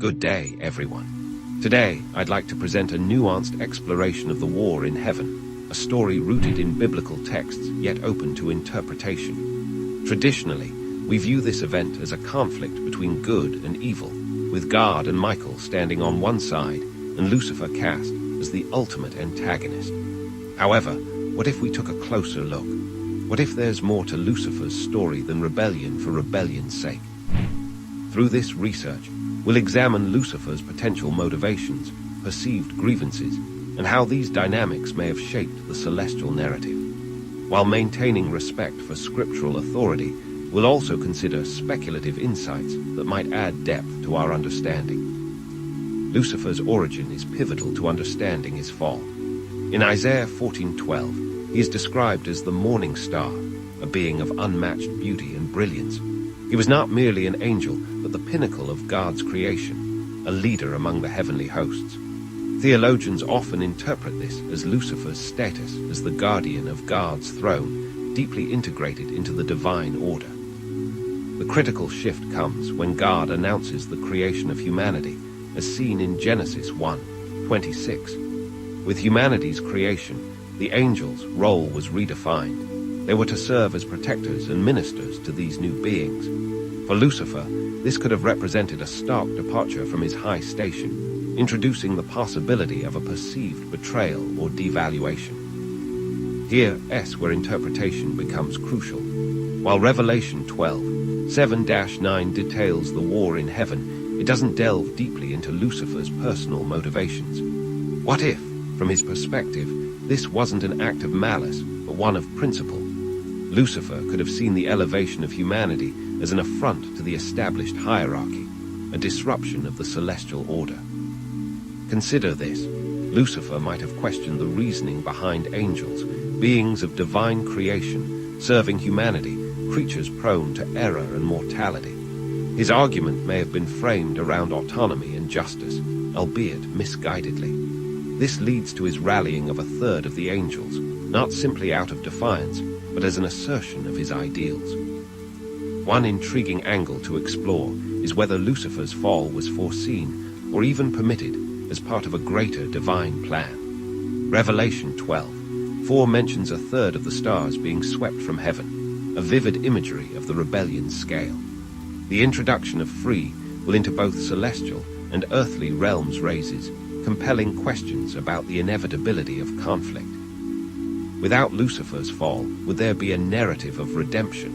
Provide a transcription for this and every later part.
Good day, everyone. Today, I'd like to present a nuanced exploration of the war in heaven, a story rooted in biblical texts, yet open to interpretation. Traditionally, we view this event as a conflict between good and evil, with God and Michael standing on one side and Lucifer cast as the ultimate antagonist. However, what if we took a closer look? What if there's more to Lucifer's story than rebellion for rebellion's sake? Through this research, we'll examine Lucifer's potential motivations, perceived grievances, and how these dynamics may have shaped the celestial narrative. While maintaining respect for scriptural authority, we'll also consider speculative insights that might add depth to our understanding. Lucifer's origin is pivotal to understanding his fall. In Isaiah 14:12, he is described as the morning star, a being of unmatched beauty and brilliance. He was not merely an angel, but the pinnacle of God's creation, a leader among the heavenly hosts. Theologians often interpret this as Lucifer's status as the guardian of God's throne, deeply integrated into the divine order. The critical shift comes when God announces the creation of humanity, as seen in Genesis 1:26. With humanity's creation, the angels' role was redefined. They were to serve as protectors and ministers to these new beings. For Lucifer, this could have represented a stark departure from his high station, introducing the possibility of a perceived betrayal or devaluation. Here is where interpretation becomes crucial. While Revelation 12:7-9 details the war in heaven, it doesn't delve deeply into Lucifer's personal motivations. What if, from his perspective, this wasn't an act of malice, but one of principle? Lucifer could have seen the elevation of humanity as an affront to the established hierarchy, a disruption of the celestial order. Consider this. Lucifer might have questioned the reasoning behind angels, beings of divine creation, serving humanity, creatures prone to error and mortality. His argument may have been framed around autonomy and justice, albeit misguidedly. This leads to his rallying of a third of the angels, not simply out of defiance, but as an assertion of his ideals. One intriguing angle to explore is whether Lucifer's fall was foreseen or even permitted as part of a greater divine plan. Revelation 12:4 mentions a third of the stars being swept from heaven, a vivid imagery of the rebellion's scale. The introduction of free will into both celestial and earthly realms raises compelling questions about the inevitability of conflict. Without Lucifer's fall, would there be a narrative of redemption?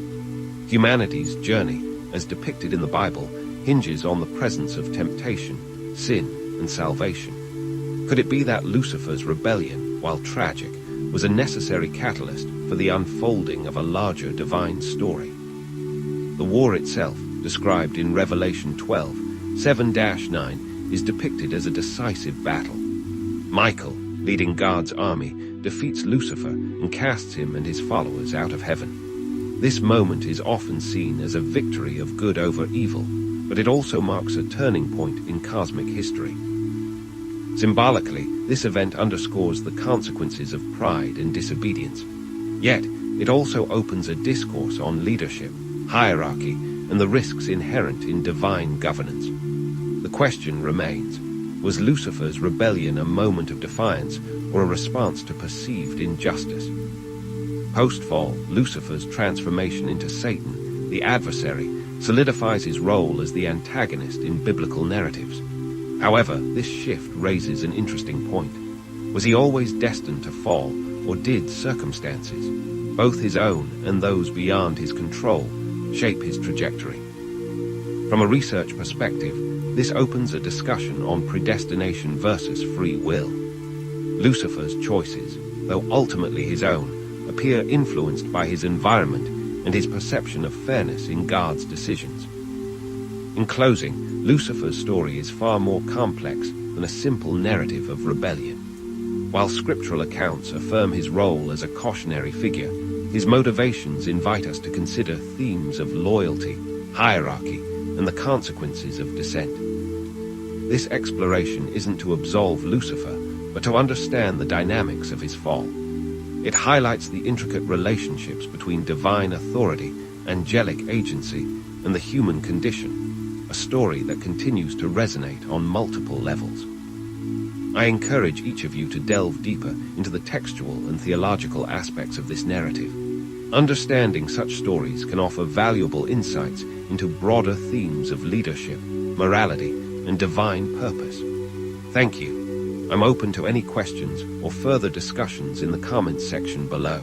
Humanity's journey, as depicted in the Bible, hinges on the presence of temptation, sin, and salvation. Could it be that Lucifer's rebellion, while tragic, was a necessary catalyst for the unfolding of a larger divine story? The war itself, described in Revelation 12:7-9, is depicted as a decisive battle. Michael, leading God's army, defeats Lucifer and casts him and his followers out of heaven. This moment is often seen as a victory of good over evil, but it also marks a turning point in cosmic history. Symbolically, this event underscores the consequences of pride and disobedience. Yet, it also opens a discourse on leadership, hierarchy, and the risks inherent in divine governance. The question remains, was Lucifer's rebellion a moment of defiance or a response to perceived injustice? Post-fall, Lucifer's transformation into Satan, the adversary, solidifies his role as the antagonist in biblical narratives. However, this shift raises an interesting point. Was he always destined to fall, or did circumstances, both his own and those beyond his control, shape his trajectory? From a research perspective, this opens a discussion on predestination versus free will. Lucifer's choices, though ultimately his own, appear influenced by his environment and his perception of fairness in God's decisions. In closing, Lucifer's story is far more complex than a simple narrative of rebellion. While scriptural accounts affirm his role as a cautionary figure, his motivations invite us to consider themes of loyalty, hierarchy, and the consequences of dissent. This exploration isn't to absolve Lucifer, but to understand the dynamics of his fall. It highlights the intricate relationships between divine authority, angelic agency, and the human condition. a story that continues to resonate on multiple levels. I encourage each of you to delve deeper into the textual and theological aspects of this narrative. Understanding such stories can offer valuable insights into broader themes of leadership, morality, and divine purpose. Thank you. I'm open to any questions or further discussions in the comments section below.